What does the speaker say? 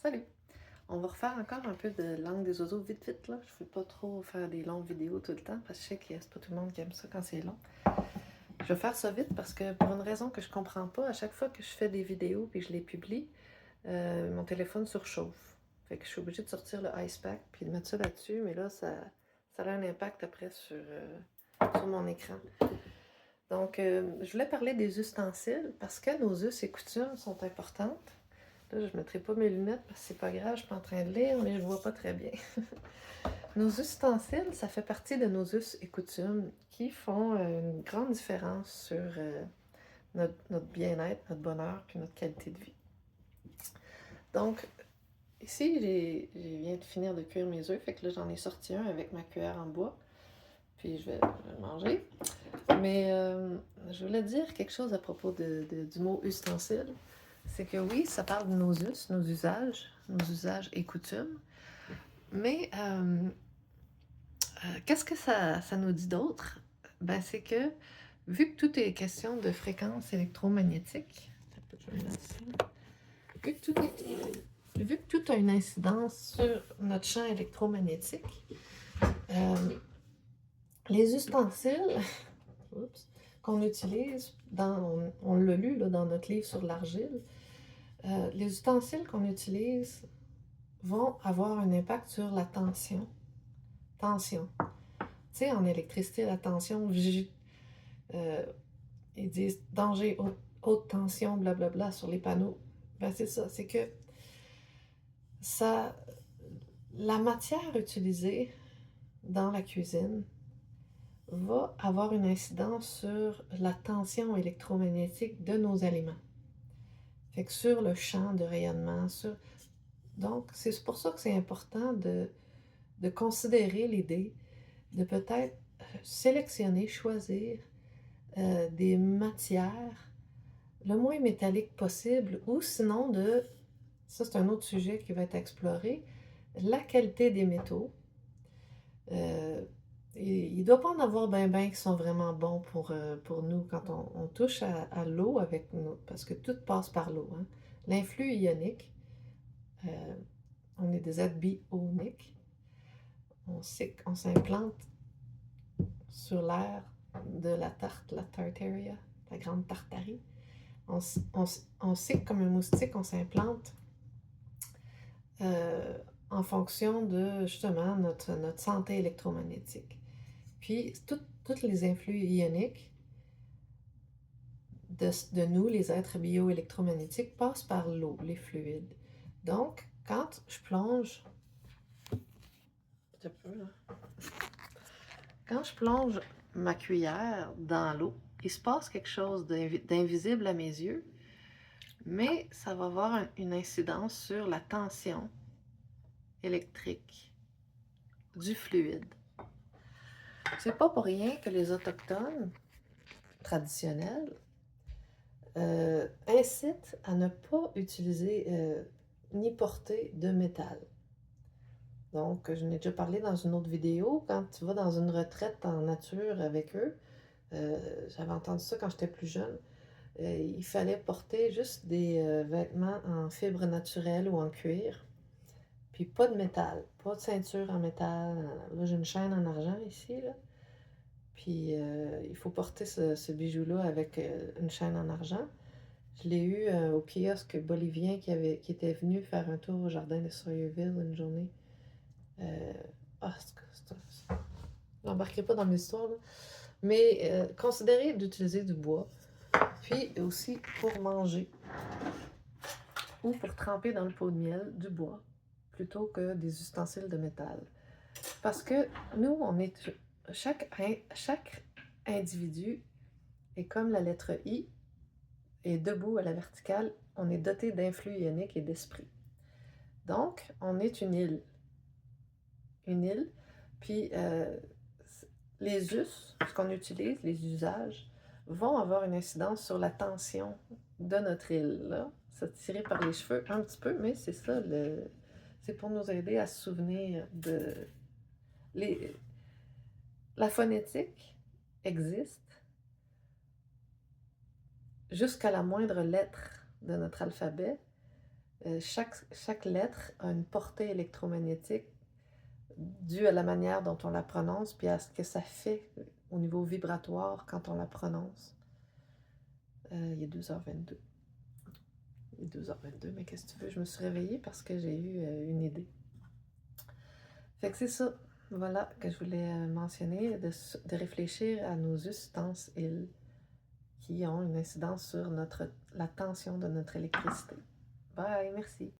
Salut! On va refaire encore un peu de langue des oiseaux vite vite là. Je ne veux pas trop faire des longues vidéos tout le temps parce que je sais que c'est pas tout le monde qui aime ça quand c'est long. Je vais faire ça vite parce que pour une raison que je comprends pas, à chaque fois que je fais des vidéos et que je les publie, mon téléphone surchauffe. Fait que je suis obligée de sortir le ice pack puis de mettre ça là-dessus, mais là ça a un impact après sur mon écran. Donc, je voulais parler des ustensiles parce que nos us et coutumes sont importantes. Là, je ne mettrai pas mes lunettes parce que c'est pas grave, je suis pas en train de lire, mais je vois pas très bien. Nos ustensiles, ça fait partie de nos us et coutumes qui font une grande différence sur notre bien-être, notre bonheur puis notre qualité de vie. Donc, ici, j'ai viens de finir de cuire mes œufs, fait que là, j'en ai sorti un avec ma cuillère en bois, puis je vais le manger. Mais je voulais dire quelque chose à propos du mot ustensile. C'est que oui, ça parle de nos us, nos usages et coutumes. Mais qu'est-ce que ça nous dit d'autre? Ben, c'est que vu que tout est question de fréquences électromagnétiques, vu que tout a une incidence sur notre champ électromagnétique, les ustensiles qu'on utilise, on l'a lu là, dans notre livre sur l'argile, les ustensiles qu'on utilise vont avoir un impact sur la tension. Tension. Tu sais, en électricité, la tension, ils disent danger, haute tension, blablabla sur les panneaux. Ben c'est ça, c'est que la matière utilisée dans la cuisine va avoir une incidence sur la tension électromagnétique de nos aliments. Fait que sur le champ de rayonnement, donc c'est pour ça que c'est important de considérer l'idée de peut-être sélectionner, choisir des matières le moins métalliques possible, ou sinon ça c'est un autre sujet qui va être exploré, la qualité des métaux. Il ne doit pas en avoir ben qui sont vraiment bons pour nous quand on touche à l'eau avec nous, parce que tout passe par l'eau. Hein. L'influx ionique, on est des êtres bioniques, on s'implante sur l'air de la Tartaria, la grande Tartarie. On sait que comme un moustique, on s'implante en fonction de justement notre santé électromagnétique. Puis, toutes les influx ioniques de nous, les êtres bioélectromagnétiques, passent par l'eau, les fluides. Donc, quand je plonge... Quand je plonge ma cuillère dans l'eau, il se passe quelque chose d'invisible à mes yeux, mais ça va avoir une incidence sur la tension électrique du fluide. C'est pas pour rien que les autochtones traditionnels incitent à ne pas utiliser ni porter de métal. Donc, je n'ai déjà parlé dans une autre vidéo, quand tu vas dans une retraite en nature avec eux, j'avais entendu ça quand j'étais plus jeune, il fallait porter juste des vêtements en fibre naturelle ou en cuir, puis pas de métal, pas de ceinture en métal. Là, j'ai une chaîne en argent ici, là. Puis il faut porter ce bijou-là avec une chaîne en argent. Je l'ai eu au kiosque bolivien qui était venu faire un tour au jardin de Sawyerville une journée. Je n'embarquerai pas dans l'histoire, là. Mais considérez d'utiliser du bois, puis aussi pour manger ou pour tremper dans le pot de miel du bois plutôt que des ustensiles de métal. Parce que nous, chaque individu est comme la lettre I, et debout à la verticale, on est doté d'influx ioniques et d'esprit. Donc, on est une île. Une île, puis les us, ce qu'on utilise, les usages, vont avoir une incidence sur la tension de notre île. Là. Ça tiré par les cheveux un petit peu, mais c'est ça, c'est pour nous aider à se souvenir de... La phonétique existe jusqu'à la moindre lettre de notre alphabet. chaque lettre a une portée électromagnétique due à la manière dont on la prononce, puis à ce que ça fait au niveau vibratoire quand on la prononce. Il est 2h22. Il est 2h22, mais qu'est-ce que tu veux? Je me suis réveillée parce que j'ai eu une idée. Fait que c'est ça, voilà, que je voulais mentionner, de réfléchir à nos ustensiles qui ont une incidence sur la tension de notre électricité. Bye, merci.